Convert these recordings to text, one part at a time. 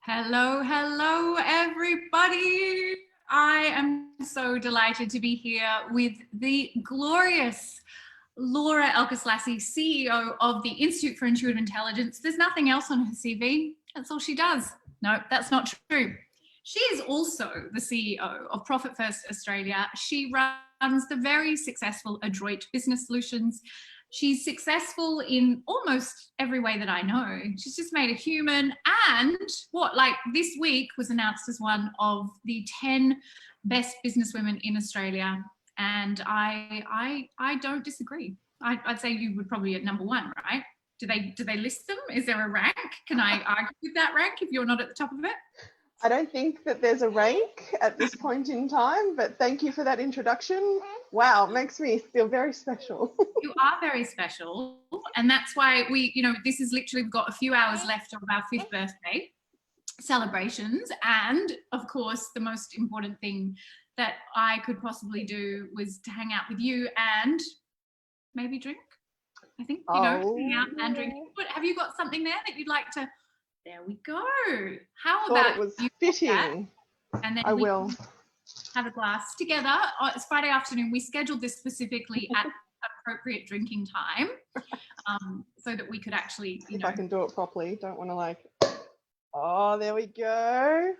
Hello, hello, everybody. I am so delighted to be here with the glorious Laura Elkaslassy, CEO of the Institute for Intuitive Intelligence. There's nothing else on her CV. That's all she does. No, that's not true. She is also the CEO of Profit First Australia. She runs the very successful Adroit Business Solutions. She's successful in almost every way that I know. She's just made a human, and this week was announced as one of the 10 best businesswomen in Australia. And I don't disagree. I'd say you would probably be at number one, right? Do they list them? Is there a rank? Can I argue with that rank if you're not at the top of it? I don't think that there's a rank at this point in time, but thank you for that introduction. Wow, makes me feel very special. You are very special. And that's why this is literally, we've got a few hours left of our 5th birthday celebrations. And of course, the most important thing that I could possibly do was to hang out with you and maybe drink. I think, hang out and drink. But have you got something there that you'd like to? There we go. How about it was fitting? And then I will have a glass together. It's Friday afternoon. We scheduled this specifically at appropriate drinking time, so that we could actually, if I can do it properly. Don't want to oh, there we go.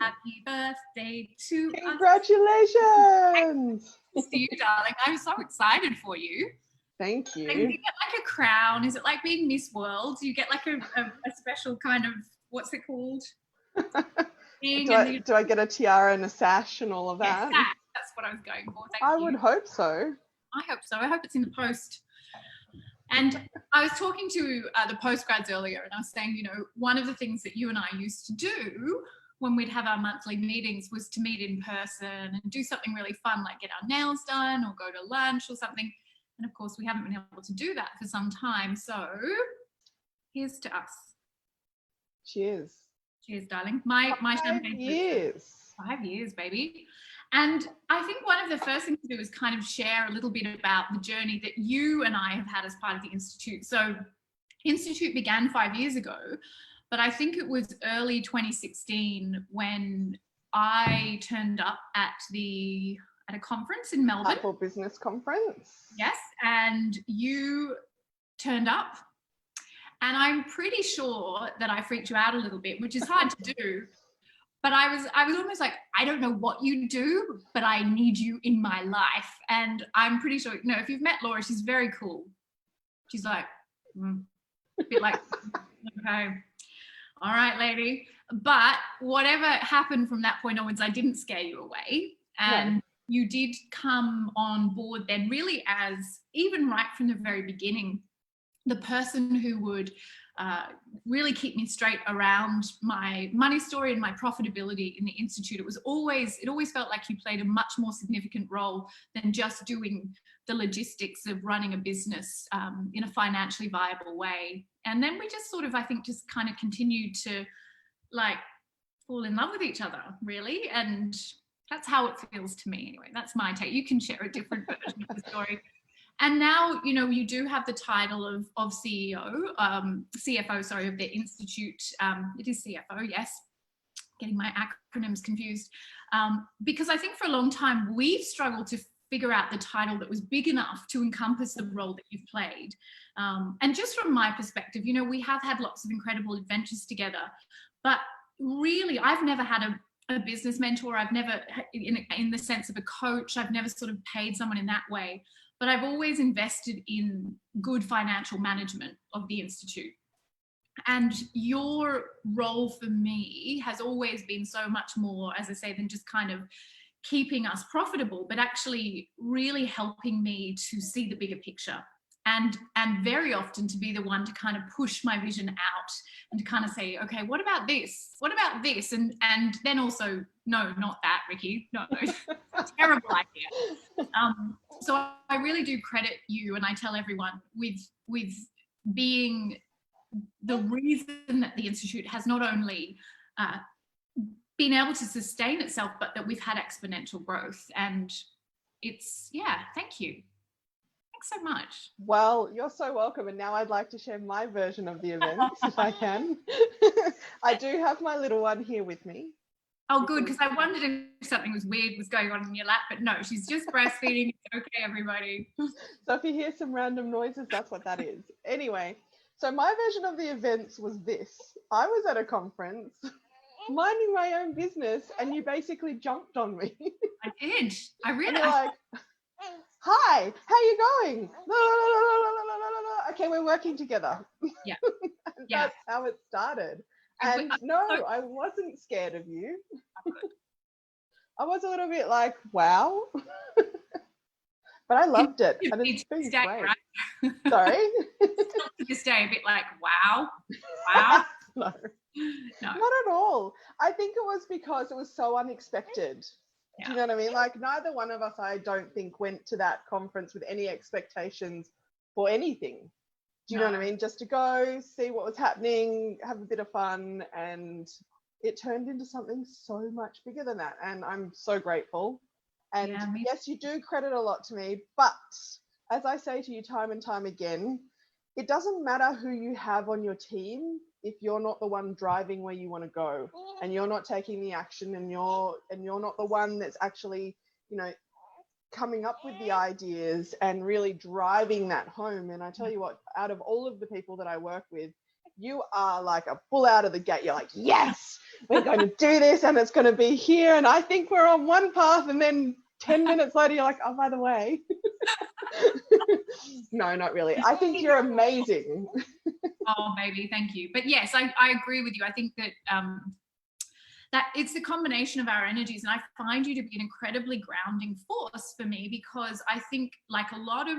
Happy birthday to us. Congratulations. To you, darling. I'm so excited for you. Thank you. And you get like a crown. Is it like being Miss World? Do you get like a special kind of, what's it called? Do I get a tiara and a sash and all of that? Yes, that's what I was going for. Thank you. I would hope so. I hope so. I hope it's in the post. And I was talking to the postgrads earlier, and I was saying, one of the things that you and I used to do when we'd have our monthly meetings was to meet in person and do something really fun, like get our nails done or go to lunch or something. And of course, we haven't been able to do that for some time. So here's to us. Cheers. Cheers, darling. My champagne. 5 years. 5 years, baby. And I think one of the first things to do is kind of share a little bit about the journey that you and I have had as part of the Institute. So Institute began 5 years ago, but I think it was early 2016 when I turned up at a conference in Melbourne. Apple Business Conference. Yes, and you turned up. And I'm pretty sure that I freaked you out a little bit, which is hard to do. But I was almost like, I don't know what you do, but I need you in my life. And I'm pretty sure, if you've met Laura, she's very cool. She's like, a bit like, okay, all right, lady. But whatever happened from that point onwards, I didn't scare you away. And you did come on board then really as, even right from the very beginning, the person who would really keep me straight around my money story and my profitability in the Institute. It always felt like you played a much more significant role than just doing the logistics of running a business in a financially viable way. And then we just sort of, I think, just kind of continued to fall in love with each other, really. And that's how it feels to me anyway. That's my take. You can share a different version of the story. And now, you do have the title of CFO, sorry, of the Institute. It is CFO, yes. Getting my acronyms confused. Because I think for a long time, we've struggled to figure out the title that was big enough to encompass the role that you've played. And just from my perspective, we have had lots of incredible adventures together. But really, I've never had a business mentor. I've never, in the sense of a coach, I've never sort of paid someone in that way. But I've always invested in good financial management of the Institute. And your role for me has always been so much more, as I say, than just kind of keeping us profitable, but actually really helping me to see the bigger picture. And very often to be the one to kind of push my vision out and to kind of say, okay, what about this? What about this? And then also, no, not that, Ricky. No, terrible idea. So I really do credit you, and I tell everyone with being the reason that the Institute has not only been able to sustain itself, but that we've had exponential growth. And it's, thank you. Thanks so much. Well, you're so welcome. And now I'd like to share my version of the events, if I can. I do have my little one here with me. Oh, good, because I wondered if something was going on in your lap, but no, she's just breastfeeding. It's okay, everybody. So if you hear some random noises, that's what that is. Anyway, so my version of the events was this. I was at a conference minding my own business and you basically jumped on me. I did. I really. And you're like, hi, how you going? Okay, we're working together. Yeah. And that's how it started. And no, I wasn't scared of you. I was a little bit like, wow. But I loved it. And it's been great. Right? Sorry? Still to this day, a bit like, wow. Wow. No, not at all. I think it was because it was so unexpected. Do you know what I mean? Like neither one of us, I don't think, went to that conference with any expectations for anything. Do you know what I mean? Just to go, see what was happening, have a bit of fun. And it turned into something so much bigger than that. And I'm so grateful. And yes, you do credit a lot to me. But as I say to you time and time again, it doesn't matter who you have on your team if you're not the one driving where you want to go and you're not taking the action and you're not the one that's actually, you know, coming up with the ideas and really driving that home. And I tell you what, out of all of the people that I work with, you are like a bull out of the gate. You're like, yes, we're going to do this and it's going to be here. And I think we're on one path. And then 10 minutes later, you're like, oh, by the way. No, not really. I think you're amazing. Oh, baby, thank you. But yes, I agree with you. I think that that it's the combination of our energies, and I find you to be an incredibly grounding force for me, because I think, like a lot of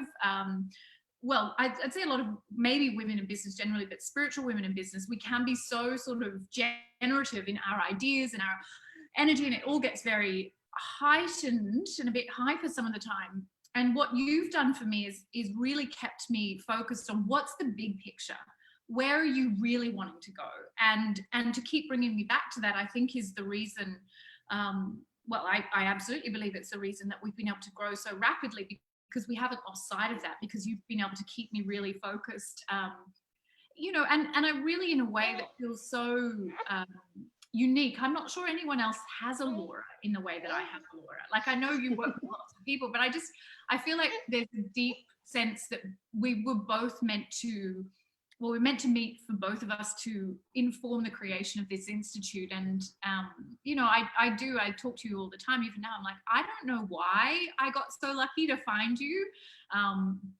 well, I'd say a lot of maybe women in business generally, but spiritual women in business, we can be so sort of generative in our ideas and our energy, and it all gets very heightened and a bit hyper some of the time. And what you've done for me is really kept me focused on what's the big picture. Where are you really wanting to go? And to keep bringing me back to that, I think is the reason, well, I absolutely believe it's the reason that we've been able to grow so rapidly, because we haven't lost sight of that, because you've been able to keep me really focused, you know, and I really, in a way that feels so unique. I'm not sure anyone else has a Laura in the way that I have a Laura. Like, I know you work with lots of people, but I feel like there's a deep sense that we were both meant to, well, we're meant to meet for both of us to inform the creation of this institute. And, you know, I talk to you all the time, even now. I'm like, I don't know why I got so lucky to find you.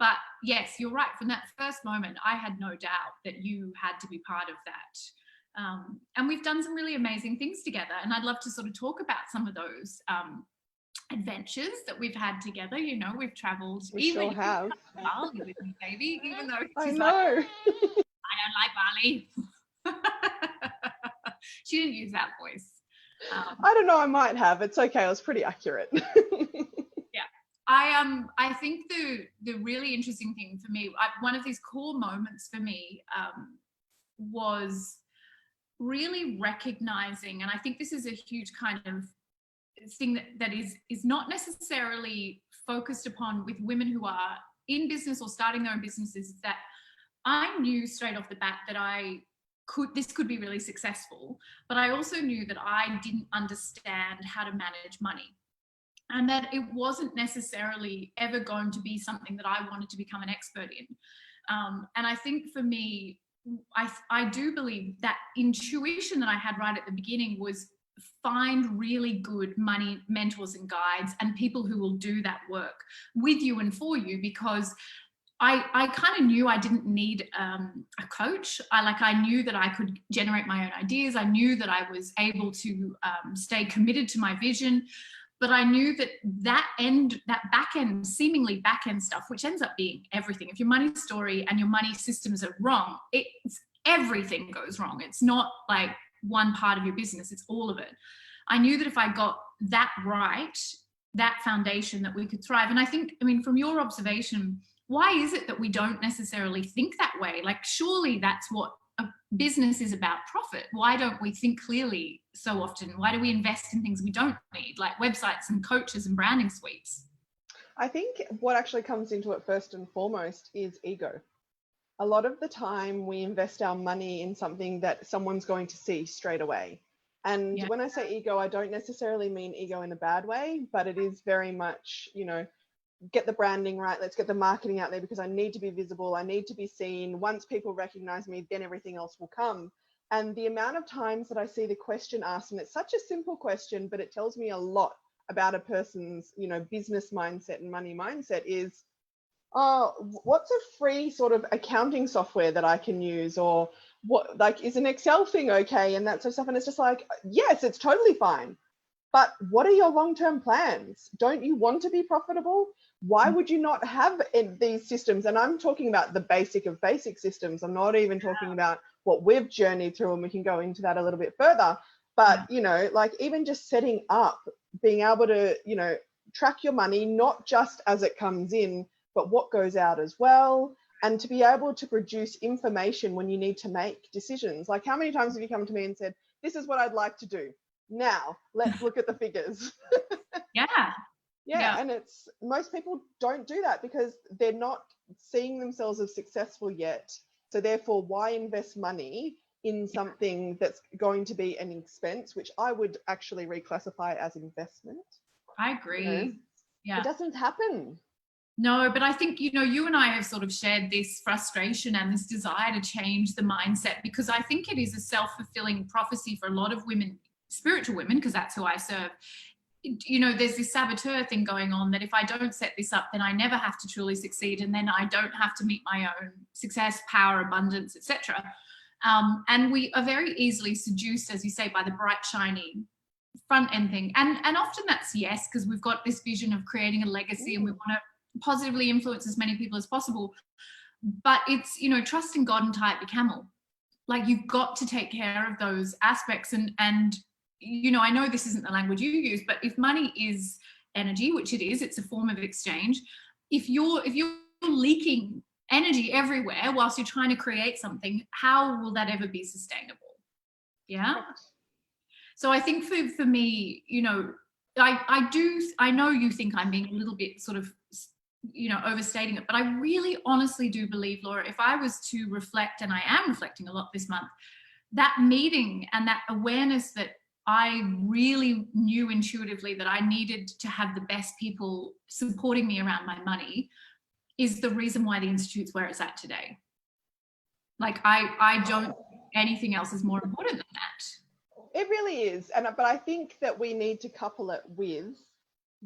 But yes, you're right. From that first moment, I had no doubt that you had to be part of that. And we've done some really amazing things together. And I'd love to sort of talk about some of those adventures that we've had together. You know, we've traveled. We sure have. Bali with me, baby, even though I she's know. like, I don't like Bali. She didn't use that voice. I don't know, I might have. It's okay, it was pretty accurate. Yeah. I think the really interesting thing for me, one of these core moments for me was really recognizing, and I think this is a huge kind of thing that is not necessarily focused upon with women who are in business or starting their own businesses, is that I knew straight off the bat that this could be really successful, but I also knew that I didn't understand how to manage money, and that it wasn't necessarily ever going to be something that I wanted to become an expert in. And I think for me, I do believe that intuition that I had right at the beginning was find really good money mentors and guides and people who will do that work with you and for you, because I kind of knew I didn't need a coach. I knew that I could generate my own ideas. I knew that I was able to stay committed to my vision. But I knew that seemingly back end stuff, which ends up being everything. If your money story and your money systems are wrong, everything goes wrong. It's not like one part of your business, it's all of it. I knew that if I got that right, that foundation, that we could thrive. And I think, I mean, from your observation, why is it that we don't necessarily think that way? Like, surely that's what a business is about, profit. Why don't we think clearly so often? Why do we invest in things we don't need, like websites and coaches and branding suites? I think what actually comes into it first and foremost is ego. A lot of the time we invest our money in something that someone's going to see straight away. And when I say ego, I don't necessarily mean ego in a bad way, but it is very much, you know, get the branding right. Let's get the marketing out there because I need to be visible. I need to be seen. Once people recognize me, then everything else will come. And the amount of times that I see the question asked, and it's such a simple question, but it tells me a lot about a person's, you know, business mindset and money mindset is, oh, what's a free sort of accounting software that I can use? Or what, like, is an Excel thing okay? And that sort of stuff. And it's just like, yes, it's totally fine. But what are your long-term plans? Don't you want to be profitable? Why would you not have these systems? And I'm talking about the basic of basic systems. I'm not even talking about what we've journeyed through, and we can go into that a little bit further. But, you know, like even just setting up, being able to, you know, track your money, not just as it comes in, but what goes out as well. And to be able to produce information when you need to make decisions. Like, how many times have you come to me and said, this is what I'd like to do. Now let's look at the figures. And it's, most people don't do that because they're not seeing themselves as successful yet. So therefore, why invest money in something that's going to be an expense, which I would actually reclassify as investment? I agree. You know, it doesn't happen. No, but I think, you know, you and I have sort of shared this frustration and this desire to change the mindset, because I think it is a self-fulfilling prophecy for a lot of women, spiritual women, because that's who I serve. You know, there's this saboteur thing going on that if I don't set this up, then I never have to truly succeed, and then I don't have to meet my own success, power, abundance, etc. And we are very easily seduced, as you say, by the bright, shiny front end thing. And often that's yes, because we've got this vision of creating a legacy and we want to positively influence as many people as possible. But it's, you know, trusting God and tie up your camel. Like, you've got to take care of those aspects. And you know, I know this isn't the language you use, but if money is energy, which it is, it's a form of exchange. If you're leaking energy everywhere whilst you're trying to create something, how will that ever be sustainable? Yeah. So I think for me, you know, I know you think I'm being a little bit sort of, you know, overstating it, but I really honestly do believe, Laura, if I was to reflect, and I am reflecting a lot this month, that meeting and that awareness that I really knew intuitively that I needed to have the best people supporting me around my money is the reason why the Institute's where it's at today. Like, I don't think anything else is more important than that. It really is. But I think that we need to couple it with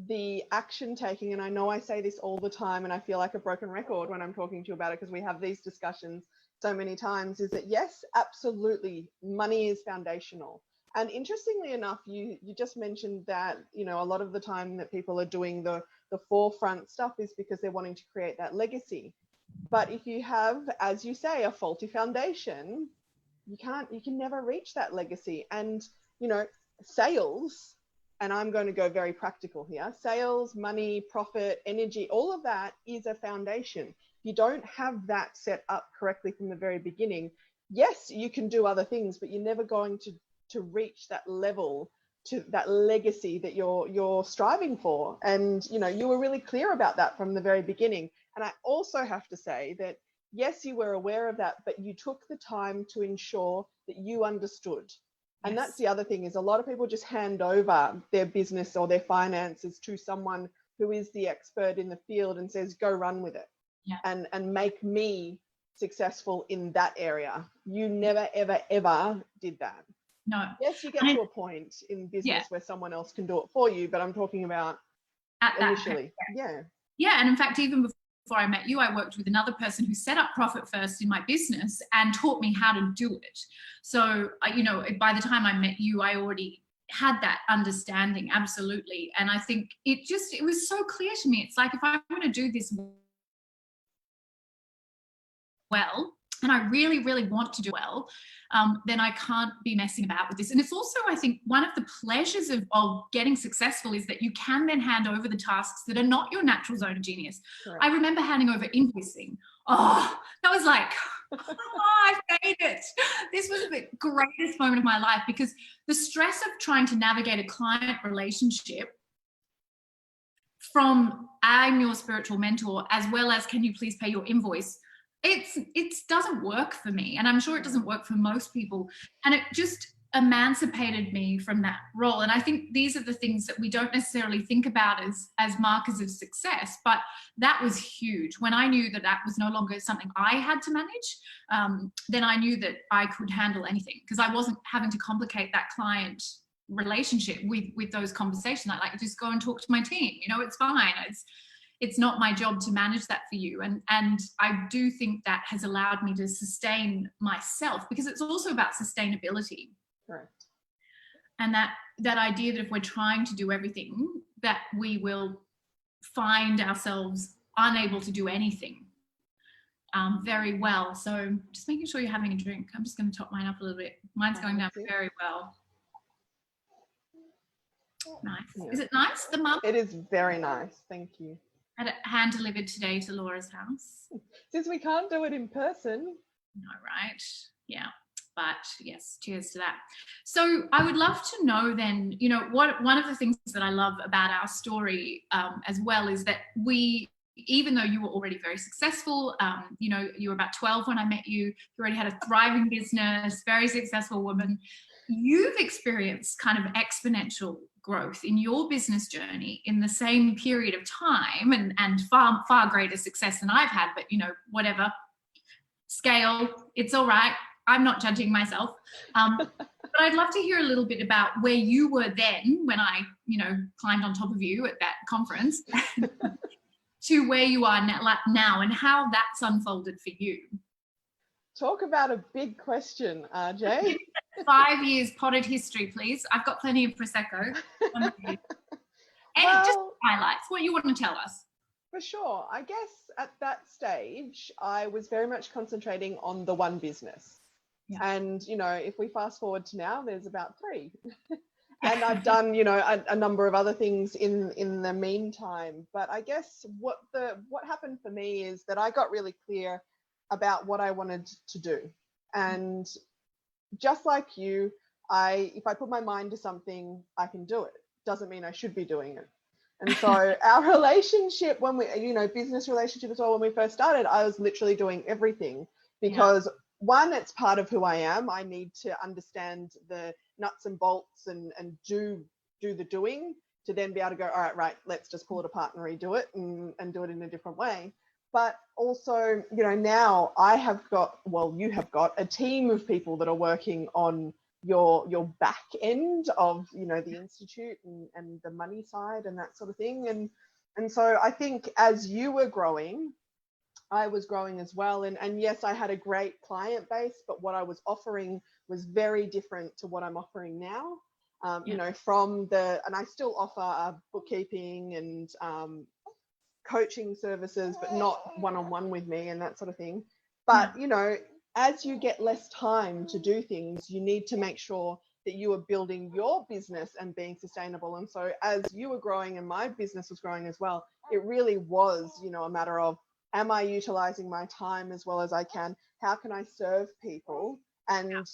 the action taking. And I know I say this all the time, and I feel like a broken record when I'm talking to you about it, because we have these discussions so many times, is that yes, absolutely, money is foundational. And interestingly enough, you just mentioned that, you know, a lot of the time that people are doing the forefront stuff is because they're wanting to create that legacy. But if you have, as you say, a faulty foundation, you can never reach that legacy. And, you know, sales, and I'm going to go very practical here, sales, money, profit, energy, all of that is a foundation. If you don't have that set up correctly from the very beginning, yes, you can do other things, but you're never going to reach that level, to that legacy that you're striving for. And, you know, you were really clear about that from the very beginning. And I also have to say that, yes, you were aware of that, but you took the time to ensure that you understood. And that's the other thing, is a lot of people just hand over their business or their finances to someone who is the expert in the field and says, go run with it and make me successful in that area. You never, ever, ever did that. No. Yes, you get to a point in business where someone else can do it for you, but I'm talking about initially. Yeah, and in fact, even before I met you, I worked with another person who set up Profit First in my business and taught me how to do it. So, you know, by the time I met you, I already had that understanding, absolutely. And I think it was so clear to me. It's like, if I'm going to do this well, and I really, really want to do well, then I can't be messing about with this. And it's also, I think, one of the pleasures of getting successful is that you can then hand over the tasks that are not your natural zone of genius. Correct. I remember handing over invoicing. Oh, that was like, I made it. This was the greatest moment of my life, because the stress of trying to navigate a client relationship from I'm your spiritual mentor, as well as can you please pay your invoice, it doesn't work for me, and I'm sure it doesn't work for most people, and it just emancipated me from that role. And I think these are the things that we don't necessarily think about as markers of success, but that was huge. When I knew that that was no longer something I had to manage, then I knew that I could handle anything, because I wasn't having to complicate that client relationship with those conversations. I like, just go and talk to my team, you know, it's fine, it's not my job to manage that for you. And I do think that has allowed me to sustain myself, because it's also about sustainability. Right. And that idea that if we're trying to do everything, that we will find ourselves unable to do anything very well. So just making sure you're having a drink. I'm just going to top mine up a little bit. Mine's going down very well. Nice. Yeah. Is it nice, the mug? It is very nice. Thank you. Had it hand delivered today to Laura's house. Since we can't do it in person. No, right? Yeah. But yes, cheers to that. So I would love to know then, you know, one of the things that I love about our story as well is that even though you were already very successful, you know, you were about 12 when I met you, you already had a thriving business, very successful woman. You've experienced kind of exponential growth in your business journey in the same period of time, and far, far greater success than I've had, but, you know, whatever scale, it's all right. I'm not judging myself. But I'd love to hear a little bit about where you were then when I, you know, climbed on top of you at that conference to where you are now and how that's unfolded for you. Talk about a big question, RJ. 5 years potted history, please. I've got plenty of Prosecco. And just highlights, what you want to tell us. For sure. I guess at that stage, I was very much concentrating on the one business. Yeah. And, you know, if we fast forward to now, there's about 3. And I've done, you know, a number of other things in the meantime. But I guess what happened for me is that I got really clear about what I wanted to do. And just like you, if I put my mind to something, I can do it. Doesn't mean I should be doing it. And so our relationship, when we, you know, business relationship as well, when we first started, I was literally doing everything because one, it's part of who I am. I need to understand the nuts and bolts and do the doing to then be able to go, all right, let's just pull it apart and redo it and do it in a different way. But also, you know, now you have got a team of people that are working on your back end of, you know, the institute and the money side and that sort of thing. And so I think as you were growing, I was growing as well. And yes, I had a great client base, but what I was offering was very different to what I'm offering now. You know, and I still offer bookkeeping and coaching services, but not one-on-one with me and that sort of thing. But, you know, as you get less time to do things, you need to make sure that you are building your business and being sustainable. And so as you were growing and my business was growing as well, it really was, you know, a matter of, am I utilizing my time as well as I can? How can I serve people? And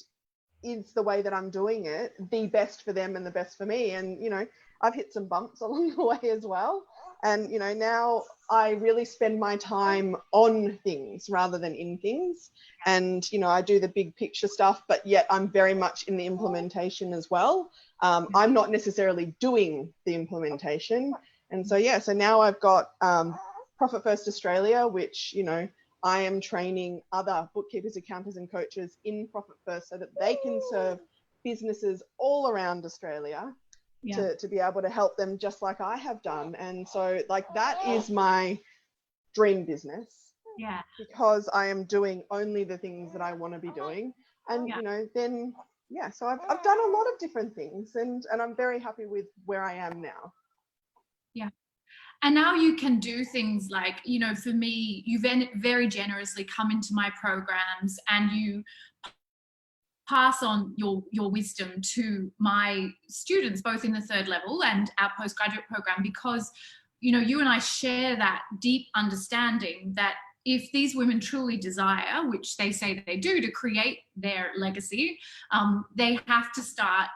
is the way that I'm doing it the best for them and the best for me? And, you know, I've hit some bumps along the way as well. And, you know, now I really spend my time on things rather than in things. And, you know, I do the big picture stuff, but yet I'm very much in the implementation as well. I'm not necessarily doing the implementation. And so, so now I've got Profit First Australia, which, you know, I am training other bookkeepers, accountants and coaches in Profit First so that they can serve businesses all around Australia. To be able to help them just like I have done. And so like that is my dream business. Yeah. Because I am doing only the things that I want to be doing. And you know, then so I've done a lot of different things and I'm very happy with where I am now. Yeah. And now you can do things like, you know, for me, you very generously come into my programs and you pass on your wisdom to my students, both in the 3rd level and our postgraduate program, because, you know, you and I share that deep understanding that if these women truly desire, which they say they do, to create their legacy, they have to start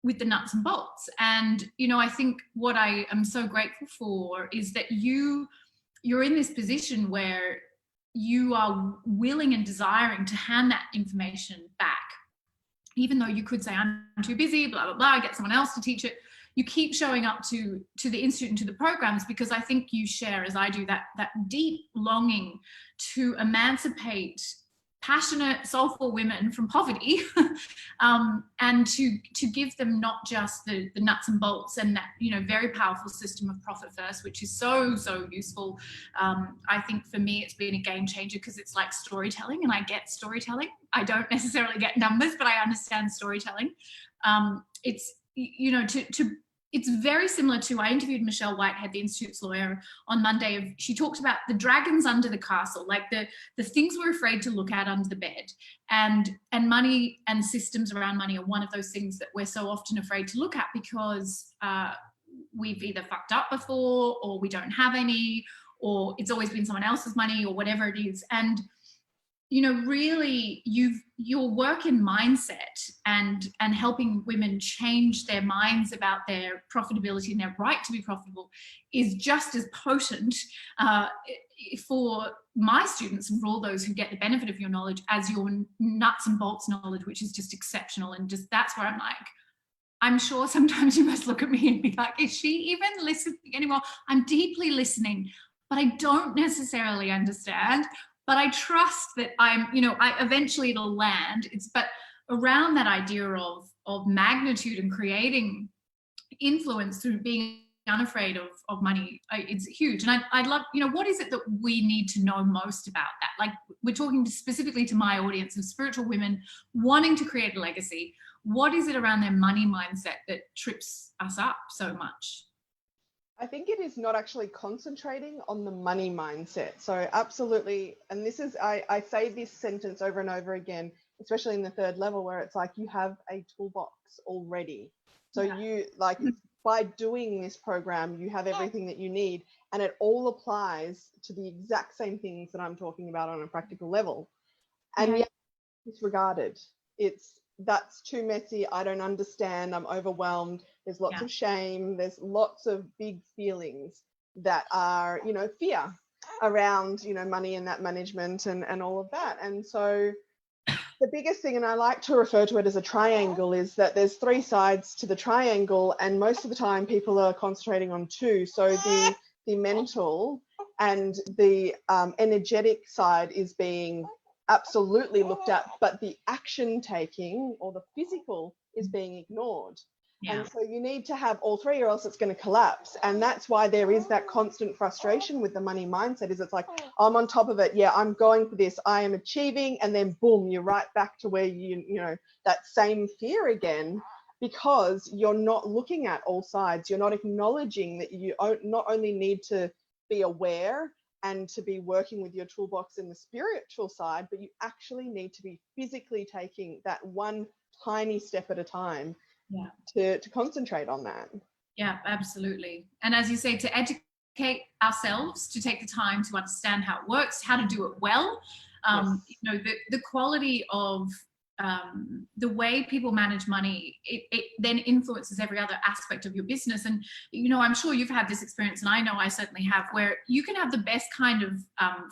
with the nuts and bolts. And, you know, I think what I am so grateful for is that you're in this position where you are willing and desiring to hand that information back. Even though you could say, I'm too busy, blah, blah, blah, get someone else to teach it. You keep showing up to the Institute and to the programs because I think you share, as I do, that deep longing to emancipate passionate, soulful women from poverty, and to give them not just the nuts and bolts and that, you know, very powerful system of profit first, which is so useful. I think for me it's been a game changer because it's like storytelling, and I get storytelling. I don't necessarily get numbers, but I understand storytelling. It's, you know, it's very similar to, I interviewed Michelle Whitehead, the Institute's lawyer, on Monday. She talked about the dragons under the castle, like the things we're afraid to look at under the bed. And money and systems around money are one of those things that we're so often afraid to look at because we've either fucked up before, or we don't have any, or it's always been someone else's money, or whatever it is. And, you know, really your work in mindset and helping women change their minds about their profitability and their right to be profitable is just as potent for my students and for all those who get the benefit of your knowledge as your nuts and bolts knowledge, which is just exceptional. And just, that's where I'm like, I'm sure sometimes you must look at me and be like, is she even listening anymore? I'm deeply listening, but I don't necessarily understand. But I trust that eventually it'll land. But around that idea of magnitude and creating influence through being unafraid of money, it's huge. And I'd love, you know, what is it that we need to know most about that? Like, we're talking specifically to my audience of spiritual women wanting to create a legacy. What is it around their money mindset that trips us up so much? I think it is not actually concentrating on the money mindset. So absolutely, and this is, I say this sentence over and over again, especially in the third level, where it's like you have a toolbox already. So you, like, by doing this program, you have everything that you need, and it all applies to the exact same things that I'm talking about on a practical level. And yet disregarded. That's too messy. I don't understand. I'm overwhelmed. There's lots of shame. There's lots of big feelings that are, you know, fear around, you know, money and that management and all of that. And so the biggest thing, and I like to refer to it as a triangle, is that there's three sides to the triangle, and most of the time people are concentrating on two. So the mental and the energetic side is being absolutely looked at, but the action taking or the physical is being ignored. And so you need to have all three, or else it's going to collapse. And that's why there is that constant frustration with the money mindset, is it's like, I'm on top of it, I'm going for this, I am achieving, and then boom, you're right back to where you know, that same fear again, because you're not looking at all sides. You're not acknowledging that you not only need to be aware and to be working with your toolbox in the spiritual side, but you actually need to be physically taking that one tiny step at a time to concentrate on that. Yeah, absolutely. And as you say, to educate ourselves, to take the time to understand how it works, how to do it well. You know, the quality of the way people manage money, it then influences every other aspect of your business. And, you know, I'm sure you've had this experience, and I know I certainly have, where you can have the best kind of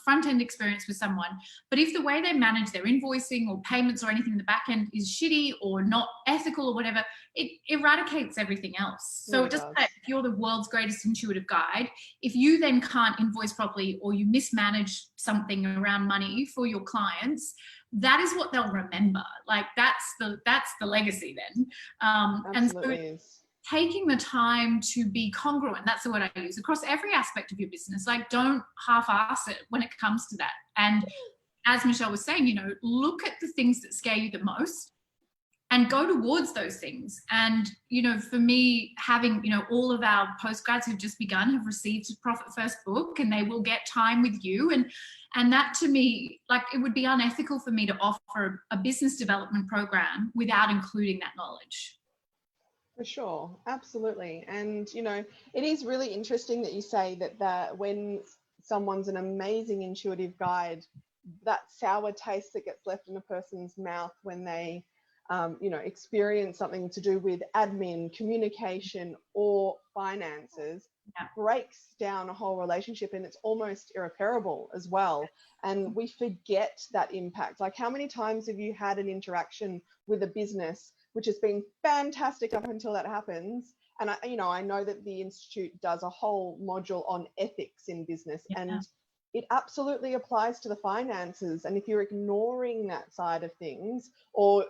front-end experience with someone, but if the way they manage their invoicing or payments or anything in the back end is shitty or not ethical or whatever, it eradicates everything else. So it doesn't matter if you're the world's greatest intuitive guide, if you then can't invoice properly or you mismanage something around money for your clients, that is what they'll remember. Like, that's the legacy then. And so taking the time to be congruent, that's the word I use, across every aspect of your business. Like, don't half-ass it when it comes to that. And as Michelle was saying, you know, look at the things that scare you the most and go towards those things. And, you know, for me, having, you know, all of our postgrads who've just begun have received a Profit First book, and they will get time with you. And that, to me, like, it would be unethical for me to offer a business development program without including that knowledge. For sure. Absolutely. And, you know, it is really interesting that you say that when someone's an amazing intuitive guide, that sour taste that gets left in a person's mouth when they experience something to do with admin, communication, or finances, breaks down a whole relationship, and it's almost irreparable as well. And we forget that impact. Like, how many times have you had an interaction with a business which has been fantastic up until that happens? And I know that the Institute does a whole module on ethics in business, and it absolutely applies to the finances. And if you're ignoring that side of things, or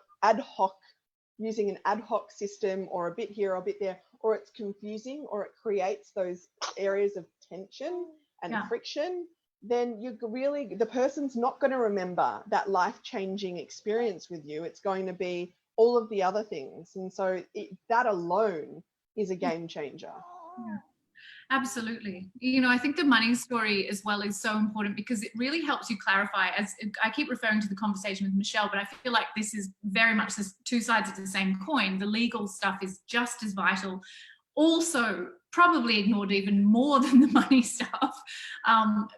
using an ad hoc system, or a bit here or a bit there, or it's confusing, or it creates those areas of tension and friction, then the person's not going to remember that life-changing experience with you. It's going to be all of the other things. And so that alone is a game changer. Yeah. Absolutely. I think the money story as well is so important, because it really helps you clarify. As I keep referring to the conversation with Michelle, but I feel like this is very much the two sides of the same coin. The legal stuff is just as vital, also probably ignored even more than the money stuff.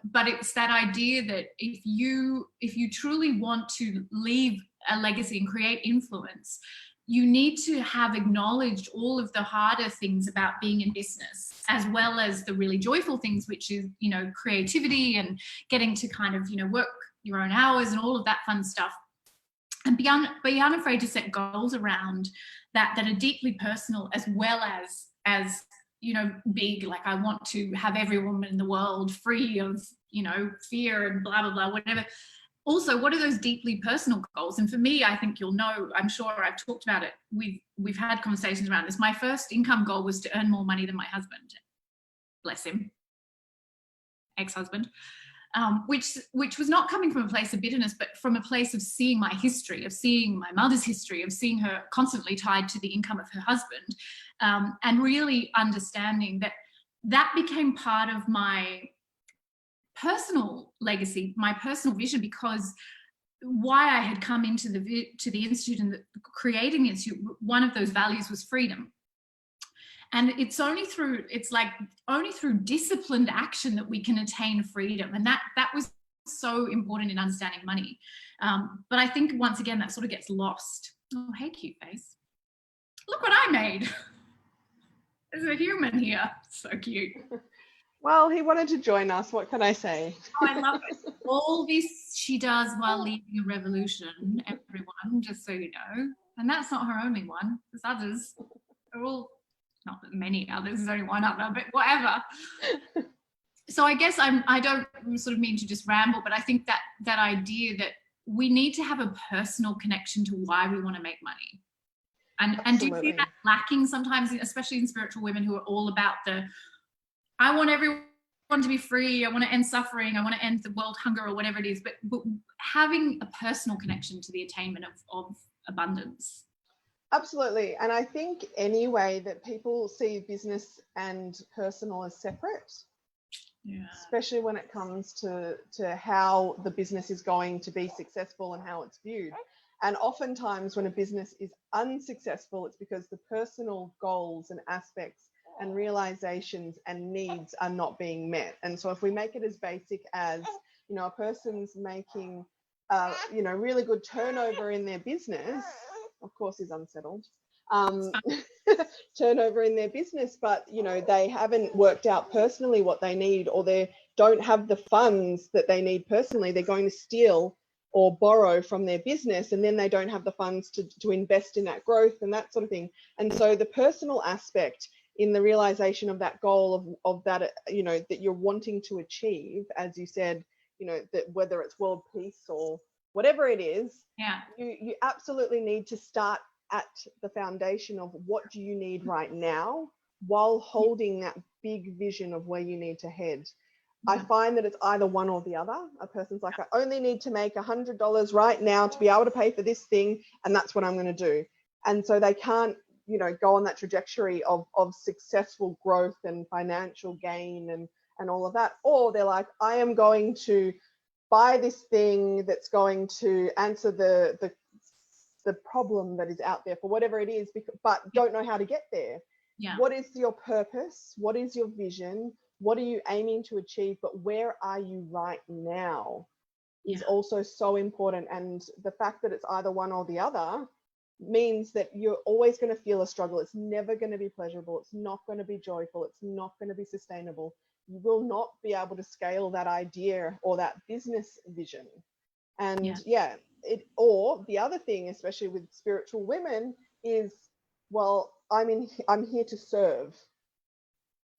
But it's that idea that if you truly want to leave a legacy and create influence, you need to have acknowledged all of the harder things about being in business, as well as the really joyful things, which is, creativity and getting to kind of, work your own hours and all of that fun stuff. And be unafraid to set goals around that are deeply personal, as well as big, like, I want to have every woman in the world free of, fear and blah, blah, blah, whatever. Also, what are those deeply personal goals? And for me, I think I'm sure I've talked about it. We've had conversations around this. My first income goal was to earn more money than my husband. Bless him. Ex-husband. Which was not coming from a place of bitterness, but from a place of seeing my history, of seeing my mother's history, of seeing her constantly tied to the income of her husband, and really understanding that became part of my personal legacy, my personal vision, because why I had come into the Institute and creating the Institute, one of those values was freedom. And it's only through disciplined action that we can attain freedom. And that was so important in understanding money. But I think, once again, that sort of gets lost. Oh, hey, cute face. Look what I made. There's a human here. So cute. Well, he wanted to join us. What can I say? Oh, I love it. All this she does while leading a revolution, everyone, just so you know. And that's not her only one. There's others. They're all, not that many others, there's only one other, but whatever. So I guess I don't sort of mean to just ramble, but I think that idea that we need to have a personal connection to why we want to make money. And do you feel that lacking sometimes, especially in spiritual women who are all about I want everyone to be free, I want to end suffering, I want to end the world hunger, or whatever it is, but having a personal connection to the attainment of abundance. Absolutely. And I think any way that people see business and personal as separate, especially when it comes to how the business is going to be successful and how it's viewed. And oftentimes when a business is unsuccessful, it's because the personal goals and aspects and realizations and needs are not being met. And so if we make it as basic as, a person's making, really good turnover in their business, of course is unsettled, turnover in their business, but, they haven't worked out personally what they need, or they don't have the funds that they need personally. They're going to steal or borrow from their business, and then they don't have the funds to invest in that growth and that sort of thing. And so the personal aspect in the realization of that goal of that, that you're wanting to achieve, as you said, that whether it's world peace or whatever it is, you absolutely need to start at the foundation of what do you need right now, while holding that big vision of where you need to head. I find that it's either one or the other. A person's like, I only need to make $100 right now to be able to pay for this thing, and that's what I'm going to do. And so they can't, go on that trajectory of successful growth and financial gain and all of that. Or they're like, I am going to buy this thing that's going to answer the problem that is out there for whatever it is, but don't know how to get there. What is your purpose? What is your vision? What are you aiming to achieve? But where are you right now is also so important. And the fact that it's either one or the other means that you're always going to feel a struggle. It's never going to be pleasurable. It's not going to be joyful. It's not going to be sustainable. You will not be able to scale that idea or that business vision. And or the other thing, especially with spiritual women, is, well, I'm here to serve.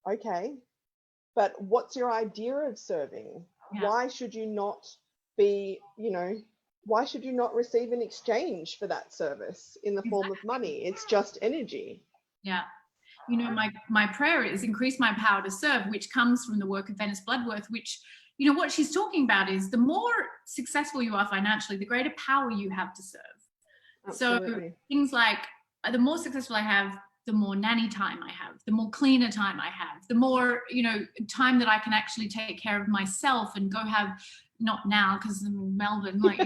Okay, but what's your idea of serving? Why should you not be, why should you not receive an exchange for that service in the form of money? It's just energy. Yeah. My prayer is increase my power to serve, which comes from the work of Venice Bloodworth, which, what she's talking about is the more successful you are financially, the greater power you have to serve. Absolutely. So things like the more successful I have, the more nanny time I have, the more cleaner time I have, the more, time that I can actually take care of myself and go have, not now because I'm in Melbourne, but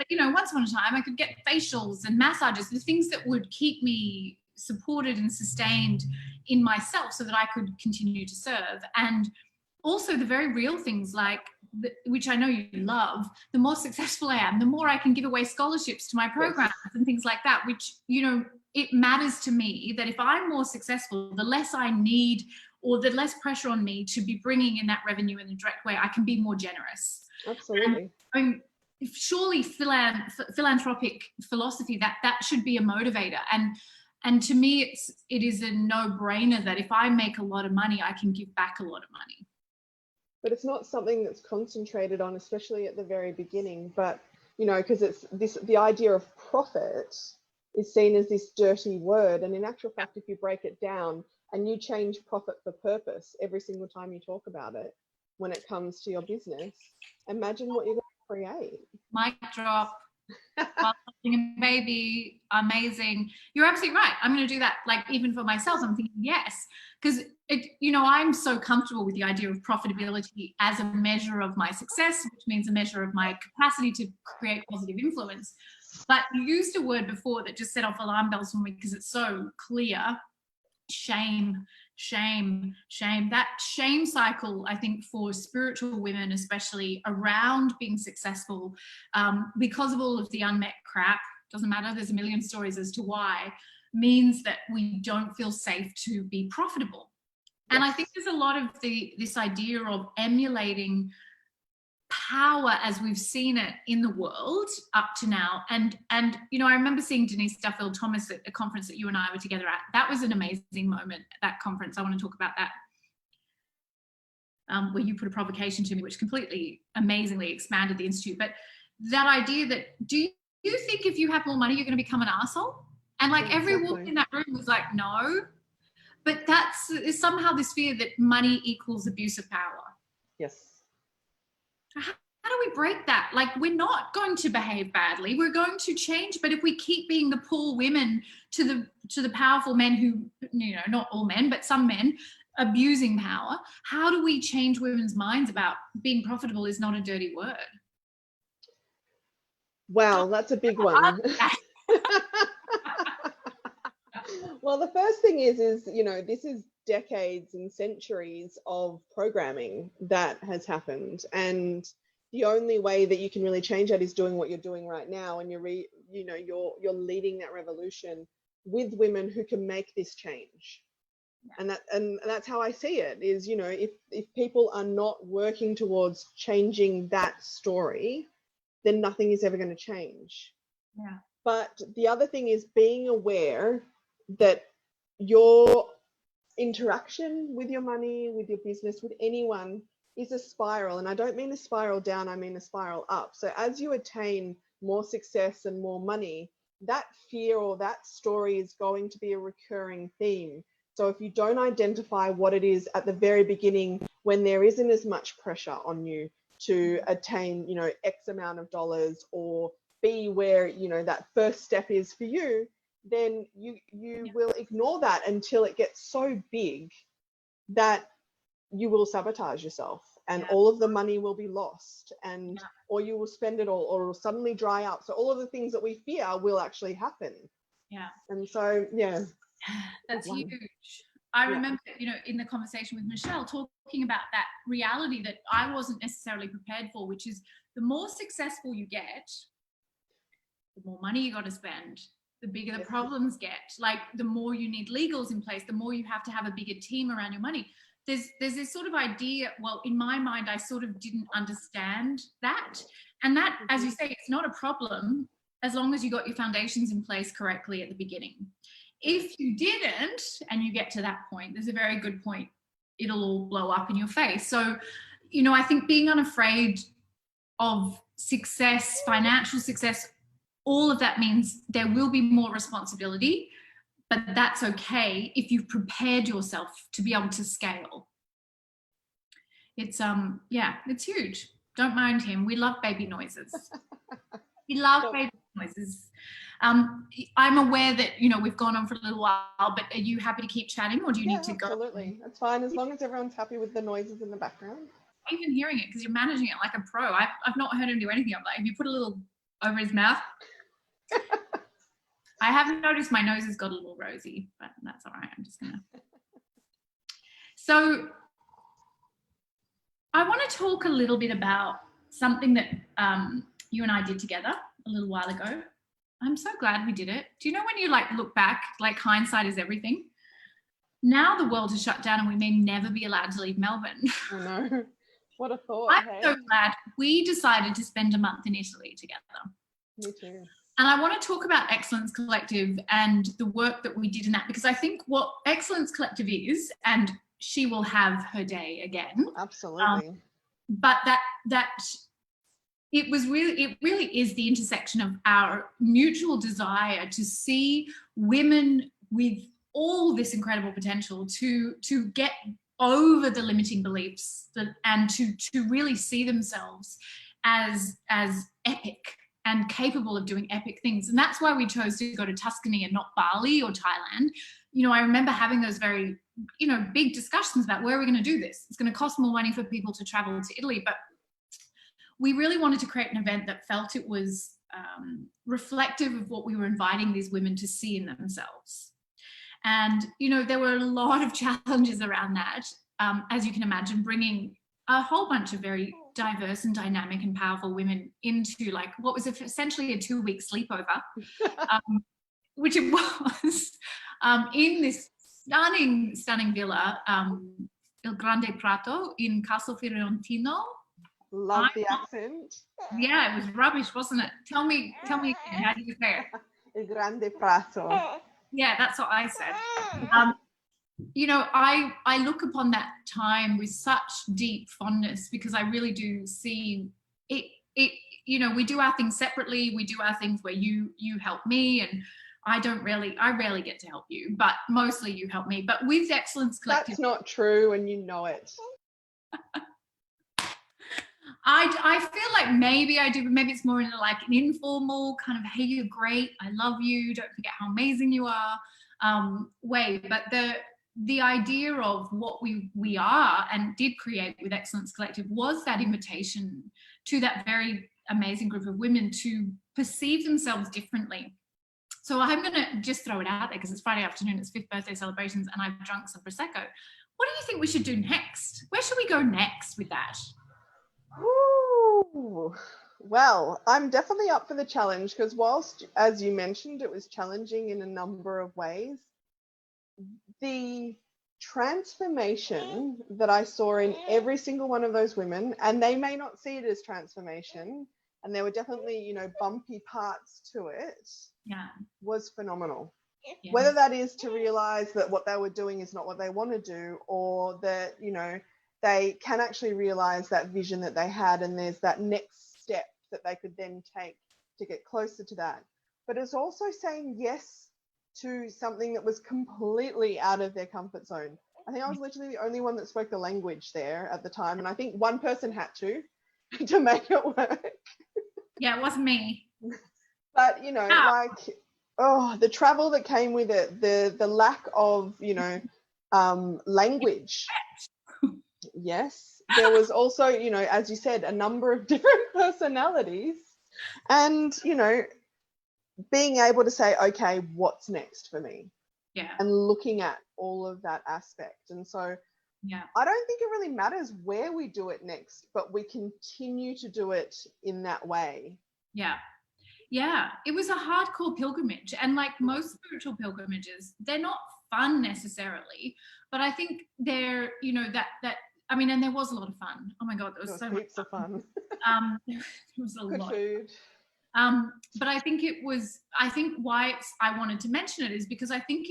once upon a time I could get facials and massages, the things that would keep me supported and sustained in myself so that I could continue to serve. And also the very real things like, which I know you love, the more successful I am, the more I can give away scholarships to my programs and things like that, which, it matters to me that if I'm more successful, the less I need or the less pressure on me to be bringing in that revenue in a direct way, I can be more generous. Absolutely. Surely philanthropic philosophy, that should be a motivator. And to me, it is a no-brainer that if I make a lot of money, I can give back a lot of money. But it's not something that's concentrated on, especially at the very beginning. But, because the idea of profit is seen as this dirty word. And in actual fact, if you break it down and you change profit for purpose every single time you talk about it, when it comes to your business, imagine what you're going to create. Mic drop. While having a baby, amazing. You're absolutely right. I'm going to do that. Like, even for myself, I'm thinking yes, because I'm so comfortable with the idea of profitability as a measure of my success, which means a measure of my capacity to create positive influence. But you used a word before that just set off alarm bells for me because it's so clear. Shame. That shame cycle, I think, for spiritual women, especially around being successful, because of all of the unmet crap, doesn't matter, there's a million stories as to why, means that we don't feel safe to be profitable. Yes. And I think there's a lot of this idea of emulating power as we've seen it in the world up to now. And I remember seeing Denise Duffield-Thomas at a conference that you and I were together at. That was an amazing moment at that conference. I want to talk about that, where you put a provocation to me, which completely amazingly expanded the Institute. But that idea that, do you think if you have more money, you're going to become an arsehole? And like every woman in that room was like, no. But it's somehow this fear that money equals abuse of power. Yes. How do we break that? Like, we're not going to behave badly. We're going to change. But if we keep being the poor women to the powerful men who, not all men, but some men abusing power, how do we change women's minds about being profitable is not a dirty word? Wow, that's a big one. Well, the first thing is, this is decades and centuries of programming that has happened. And the only way that you can really change that is doing what you're doing right now. And you're leading that revolution with women who can make this change. And that's how I see it is, if people are not working towards changing that story, then nothing is ever going to change. Yeah. But the other thing is being aware that your interaction with your money, with your business, with anyone is a spiral. And I don't mean a spiral down, I mean a spiral up. So as you attain more success and more money, that fear or that story is going to be a recurring theme. So if you don't identify what it is at the very beginning, when there isn't as much pressure on you to attain, X amount of dollars, or be where, that first step is for you, then you will ignore that until it gets so big that you will sabotage yourself, and all of the money will be lost, and or you will spend it all, or it will suddenly dry up. So all of the things that we fear will actually happen. Yeah. And so, that's huge. I remember, in the conversation with Michelle, talking about that reality that I wasn't necessarily prepared for, which is the more successful you get, the more money you got to spend, the bigger the problems get. Like the more you need legals in place, the more you have to have a bigger team around your money. There's this sort of idea, well, in my mind, I sort of didn't understand that. And that, as you say, it's not a problem as long as you got your foundations in place correctly at the beginning. If you didn't, and you get to that point, there's a very good point, it'll all blow up in your face. So, you know, I think being unafraid of success, financial success, all of that means there will be more responsibility, but that's okay if you've prepared yourself to be able to scale. It's it's huge. Don't mind him. We love baby noises. We love baby noises. I'm aware that, you know, we've gone on for a little while, but are you happy to keep chatting, or do you need to go? Absolutely. That's fine, as long as everyone's happy with the noises in the background. Even hearing it, because you're managing it like a pro. I've not heard him do anything. I'm like, if you put a little over his mouth. I haven't noticed my nose has got a little rosy, but that's all right. I'm just gonna. So I want to talk a little bit about something that you and I did together a little while ago. I'm so glad we did it. Do you know when you like look back, like hindsight is everything? Now the world has shut down and we may never be allowed to leave Melbourne. I know. What a thought. I'm so glad we decided to spend a month in Italy together. Me too. And I want to talk about Excellence Collective and the work that we did in that, because I think what Excellence Collective is, and she will have her day again. Absolutely. But that it really is the intersection of our mutual desire to see women with all this incredible potential to get over the limiting beliefs and to really see themselves as epic and capable of doing epic things. And that's why we chose to go to Tuscany and not Bali or Thailand. You know, I remember having those very, you know, big discussions about where we're going to do this. It's going to cost more money for people to travel to Italy, but we really wanted to create an event that felt it was reflective of what we were inviting these women to see in themselves. And, you know, there were a lot of challenges around that, as you can imagine, bringing a whole bunch of very diverse and dynamic and powerful women into like what was essentially a 2-week sleepover, which it was, in this stunning villa, Il Grande Prato in Castel Fiorentino. Love the accent. Yeah, it was rubbish, wasn't it? Tell me again, how do you say it? Il Grande Prato. Yeah, that's what I said. You know, I look upon that time with such deep fondness, because I really do see it, you know, we do our things separately. We do our things where you help me, and I rarely get to help you, but mostly you help me. But with Excellence Collective, that's not true, and you know it. I feel like maybe I do, but maybe it's more in like an informal kind of, hey, you're great, I love you, don't forget how amazing you are way. But the idea of what we are and did create with Excellence Collective was that invitation to that very amazing group of women to perceive themselves differently. So I'm going to just throw it out there because it's Friday afternoon, it's 5th birthday celebrations, and I've drunk some Prosecco. What do you think we should do next? Where should we go next with that? Ooh. Well, I'm definitely up for the challenge, because whilst, as you mentioned, it was challenging in a number of ways, the transformation that I saw in every single one of those women, and they may not see it as transformation, and there were definitely, you know, bumpy parts to it, was phenomenal. Yeah. Whether that is to realize that what they were doing is not what they want to do, or that, you know, they can actually realize that vision that they had, and there's that next step that they could then take to get closer to that. But it's also saying yes to something that was completely out of their comfort zone. I think I was literally the only one that spoke the language there at the time, and I think one person had to make it work. Yeah, it wasn't me. But, you know, the travel that came with it, the lack of, you know, language. Yes, there was also, you know, as you said, a number of different personalities, and, you know, being able to say, okay, what's next for me? Yeah. And looking at all of that aspect. And so I don't think it really matters where we do it next, but we continue to do it in that way. Yeah. Yeah, it was a hardcore pilgrimage. And like most spiritual pilgrimages, they're not fun necessarily, but I think they're, you know, I mean, and there was a lot of fun. Oh my God, there was so much heaps of fun. There was a Good lot. food. But I think why I wanted to mention it is because I think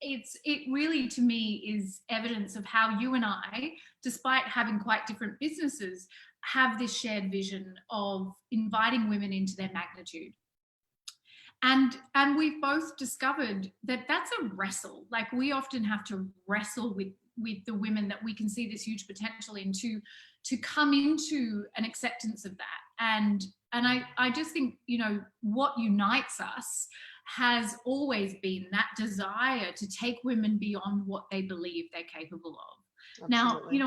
it really, to me, is evidence of how you and I, despite having quite different businesses, have this shared vision of inviting women into their magnitude. And we've both discovered that that's a wrestle. Like, we often have to wrestle with the women that we can see this huge potential in to come into an acceptance of that. And I just think, you know, what unites us has always been that desire to take women beyond what they believe they're capable of. Absolutely. Now, you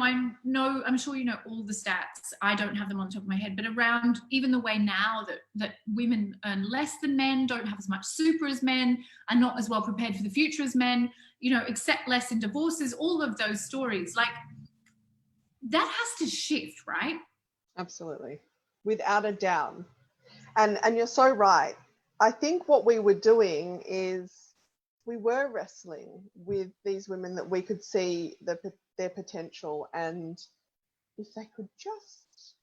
know, I'm sure you know all the stats. I don't have them on the top of my head, but around even the way now that women earn less than men, don't have as much super as men, are not as well prepared for the future as men, you know, accept less in divorces, all of those stories, like, that has to shift, right? Absolutely. Without a doubt. And you're so right. I think what we were doing is we were wrestling with these women that we could see their potential, and if they could just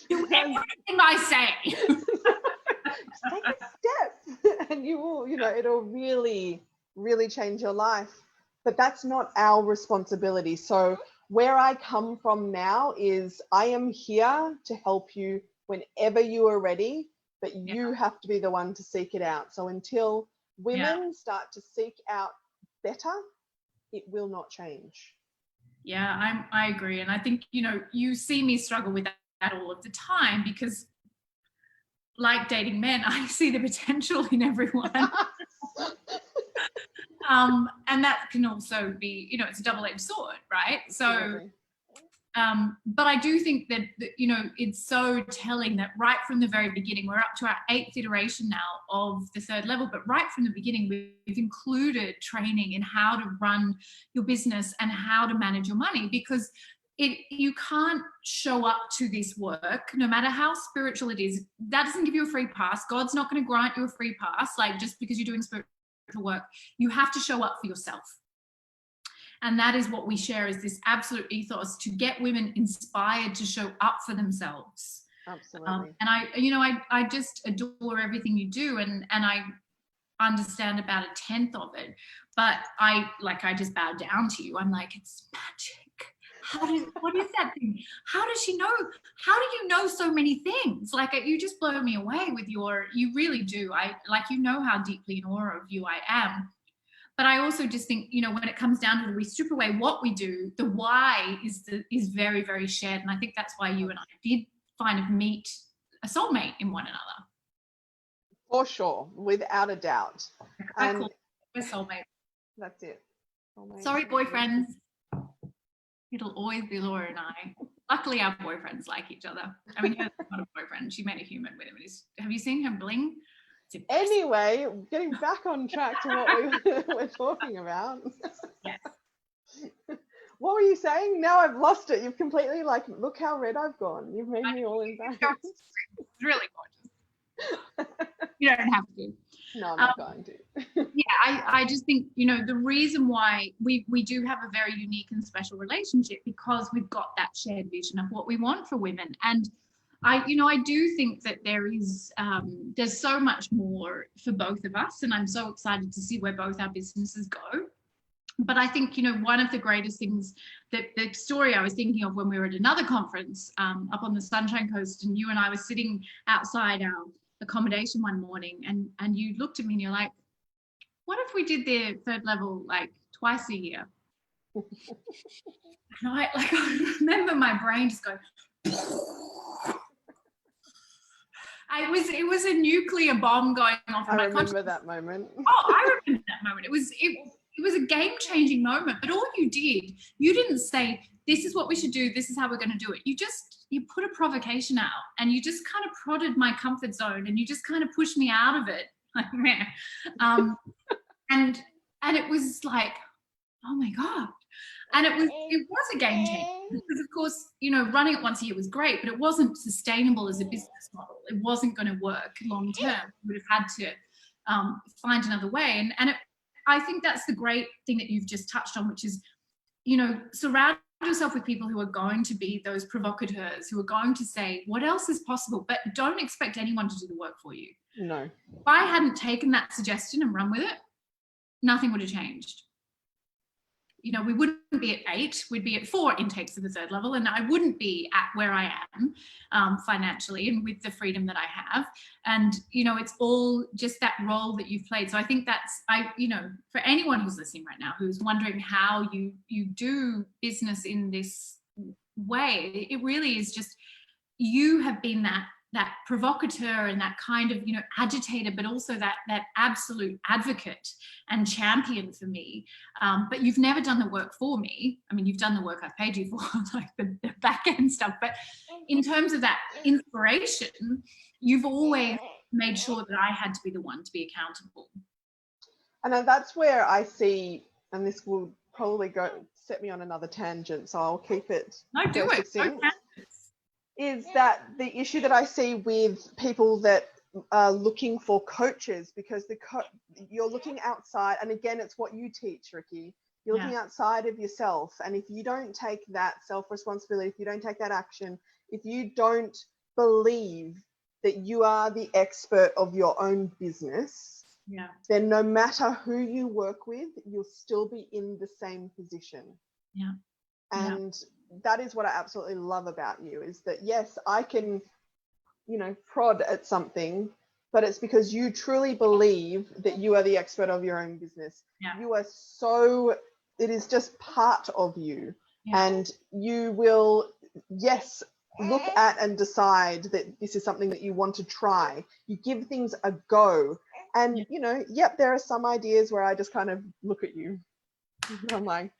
do everything I say. Just take a step and you will, you know, it'll really, really change your life. But that's not our responsibility. So where I come from now is I am here to help you whenever you are ready, but you have to be the one to seek it out. So until women start to seek out better, it will not change. Yeah, I agree. And I think, you know, you see me struggle with that all of the time because, like dating men, I see the potential in everyone. And that can also be, you know, it's a double-edged sword, right? So, but I do think that, you know, it's so telling that right from the very beginning, we're up to our 8th iteration now of the 3rd level, but right from the beginning, we've included training in how to run your business and how to manage your money, because you can't show up to this work, no matter how spiritual it is. That doesn't give you a free pass. God's not going to grant you a free pass, like, just because you're doing spiritual work. You have to show up for yourself. And that is what we share, is this absolute ethos to get women inspired to show up for themselves. Absolutely. And I just adore everything you do, and I understand about 1/10 of it, but I just bow down to you. I'm like, it's magic. What is that thing? How does she know? How do you know so many things? Like, you just blow me away with you really do. You know how deeply in awe of you I am. But I also just think, you know, when it comes down to it, we strip away what we do, the why is very, very shared. And I think that's why you and I did meet a soulmate in one another. For sure, without a doubt. And we're soulmates. That's it. Soulmate. Sorry, boyfriends. It'll always be Laura and I. Luckily, our boyfriends like each other. I mean, she's not a boyfriend. She made a human with him. Have you seen her bling? Anyway, getting back on track to what we're talking about. Yes. What were you saying? Now I've lost it. You've completely, like, look how red I've gone. You've made me all embarrassed. It's really gorgeous. You don't have to. No, I'm not going to. Yeah, I just think, you know, the reason why we do have a very unique and special relationship, because we've got that shared vision of what we want for women. And I do think that there's so much more for both of us, and I'm so excited to see where both our businesses go. But I think, you know, one of the greatest things, that the story I was thinking of when we were at another conference up on the Sunshine Coast, and you and I were sitting outside our accommodation one morning, and you looked at me and you're like, what if we did the 3rd level like twice a year? And I remember my brain just going, it was a nuclear bomb going off in my consciousness. I remember that moment. I remember that moment. It was a game-changing moment. But all you didn't say, this is what we should do, this is how we're going to do it. You put a provocation out, and you just kind of prodded my comfort zone, and you just kind of pushed me out of it. Like, man. And it was like, oh my God. And it was a game changer because, of course, you know, running it once a year was great, but it wasn't sustainable as a business model. It wasn't going to work long term. We would have had to find another way. And I think that's the great thing that you've just touched on, which is, you know, surround yourself with people who are going to be those provocateurs, who are going to say, what else is possible? But don't expect anyone to do the work for you. No. If I hadn't taken that suggestion and run with it, nothing would have changed. You know, we wouldn't be at 8, we'd be at 4 intakes of the 3rd level, and I wouldn't be at where I am financially and with the freedom that I have. And, you know, it's all just that role that you've played. So I think you know, for anyone who's listening right now, who's wondering how you do business in this way, it really is just, you have been that provocateur and that kind of, you know, agitator, but also that absolute advocate and champion for me. But you've never done the work for me. I mean, you've done the work I've paid you for, like the back end stuff. But in terms of that inspiration, you've always made sure that I had to be the one to be accountable. And that's where I see, and this will probably set me on another tangent, so I'll keep it. No, do it. Is that the issue that I see with people that are looking for coaches, because you're looking outside, and again, it's what you teach, Ricci. You're looking outside of yourself, and if you don't take that self-responsibility, if you don't take that action, if you don't believe that you are the expert of your own business, then no matter who you work with, you'll still be in the same position. And that is what I absolutely love about you, is that, yes, I can, you know, prod at something, but it's because you truly believe that you are the expert of your own business. You are it is just part of you. And you will, yes, look at and decide that this is something that you want to try. You give things a go. And, you know, there are some ideas where I just kind of look at you. I'm like,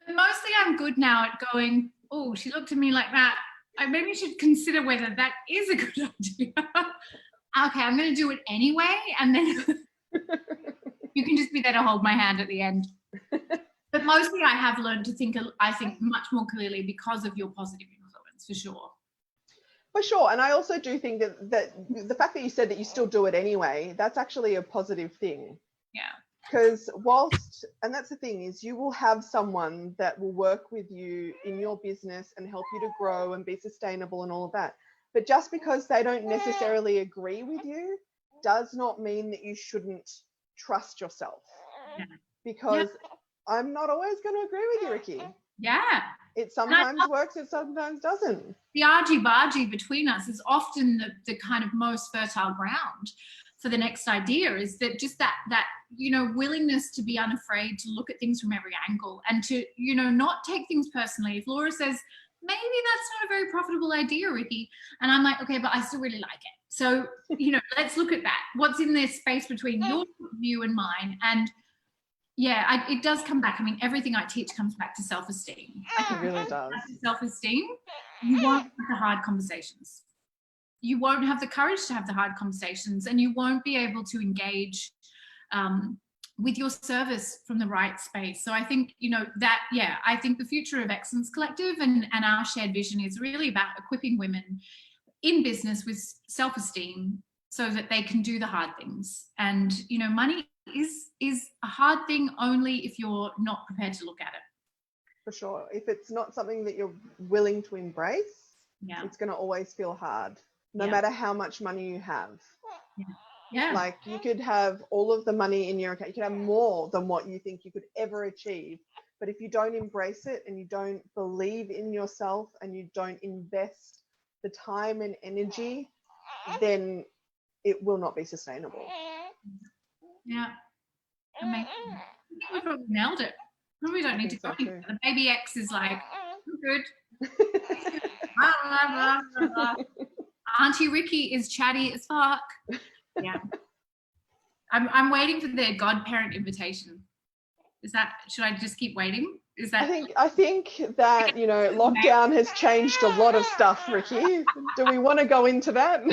mostly I'm good now at going, oh, she looked at me like that. I maybe should consider whether that is a good idea. Okay, I'm going to do it anyway. And then you can just be there to hold my hand at the end. But mostly I have learned to think, I think, much more clearly because of your positive influence, for sure. For sure. And I also do think that the fact that you said that you still do it anyway, that's actually a positive thing. Because and that's the thing, is you will have someone that will work with you in your business and help you to grow and be sustainable and all of that. But just because they don't necessarily agree with you does not mean that you shouldn't trust yourself. Because I'm not always going to agree with you, Ricci. It sometimes works, it sometimes doesn't. The argy-bargy between us is often the kind of most fertile ground for the next idea, is that just that you know, willingness to be unafraid to look at things from every angle and to, you know, not take things personally. If Laura says, maybe that's not a very profitable idea, Ricci, and I'm like, okay, but I still really like it. So, you know, let's look at that. What's in this space between your view and mine? And it does come back. I mean, everything I teach comes back to self-esteem. It really does. Self-esteem, you won't have the hard conversations. You won't have the courage to have the hard conversations, and you won't be able to engage with your service from the right space. So I think, you know, that, I think the future of Excellence Collective and our shared vision is really about equipping women in business with self-esteem so that they can do the hard things. And, you know, money is a hard thing only if you're not prepared to look at it. For sure. If it's not something that you're willing to embrace, it's going to always feel hard, no matter how much money you have. Like, you could have all of the money in your account, you could have more than what you think you could ever achieve, but if you don't embrace it and you don't believe in yourself and you don't invest the time and energy, then it will not be sustainable. Amazing. I think we probably nailed it. We don't need to go anywhere. The baby X is like, I'm good. Auntie Ricci is chatty as fuck. I'm waiting for their godparent invitation. Should I just keep waiting? I think that, you know, lockdown has changed a lot of stuff, Ricci. Do we want to go into that?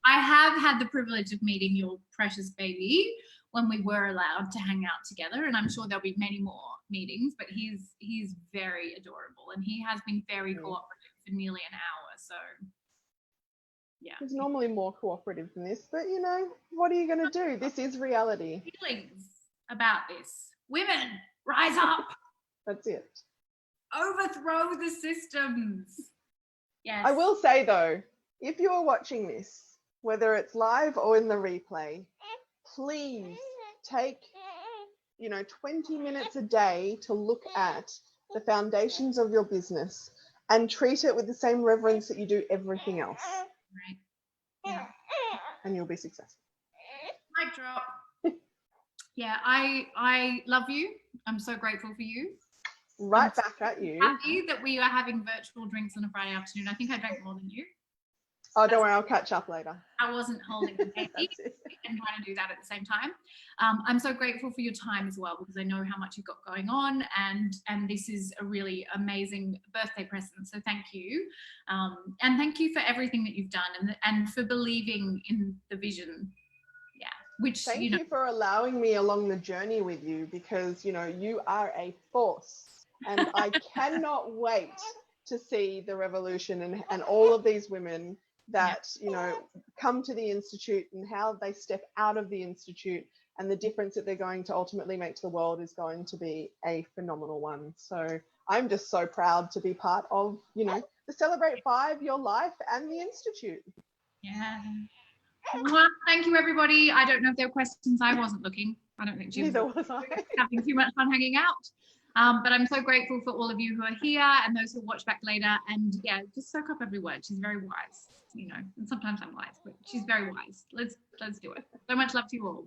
I have had the privilege of meeting your precious baby, when we were allowed to hang out together, and I'm sure there'll be many more meetings, but he's very adorable, and he has been very cooperative for nearly an hour. So yeah, he's normally more cooperative than this, but you know, what are you going to do? This is reality. Feelings about this. Women, rise up. That's it. Overthrow the systems. Yes. I will say though, if you are watching this, whether it's live or in the replay, please take, 20 minutes a day to look at the foundations of your business and treat it with the same reverence that you do everything else. Right. Yeah. And you'll be successful. Mic drop. Yeah, I love you. I'm so grateful for you. Right back at you. Happy that we are having virtual drinks on a Friday afternoon. I think I drank more than you. Oh, don't worry, I'll catch up later. I wasn't holding the baby and trying to do that at the same time. I'm so grateful for your time as well, because I know how much you've got going on, and this is a really amazing birthday present. So thank you, and thank you for everything that you've done, and for believing in the vision. Yeah, which thank you for allowing me along the journey with you, because you are a force, and I cannot wait to see the revolution and all of these women that come to the Institute, and how they step out of the Institute, and the difference that they're going to ultimately make to the world is going to be a phenomenal one. So I'm just so proud to be part of the Celebrate 5 Your Life and the Institute. Yeah. Well, thank you, everybody. I don't know if there were questions. I wasn't looking. I don't think Jim was having too much fun hanging out. But I'm so grateful for all of you who are here and those who watch back later. And yeah, just soak up every word. She's very wise, and sometimes I'm wise, but she's very wise. Let's do it. So much love to you all.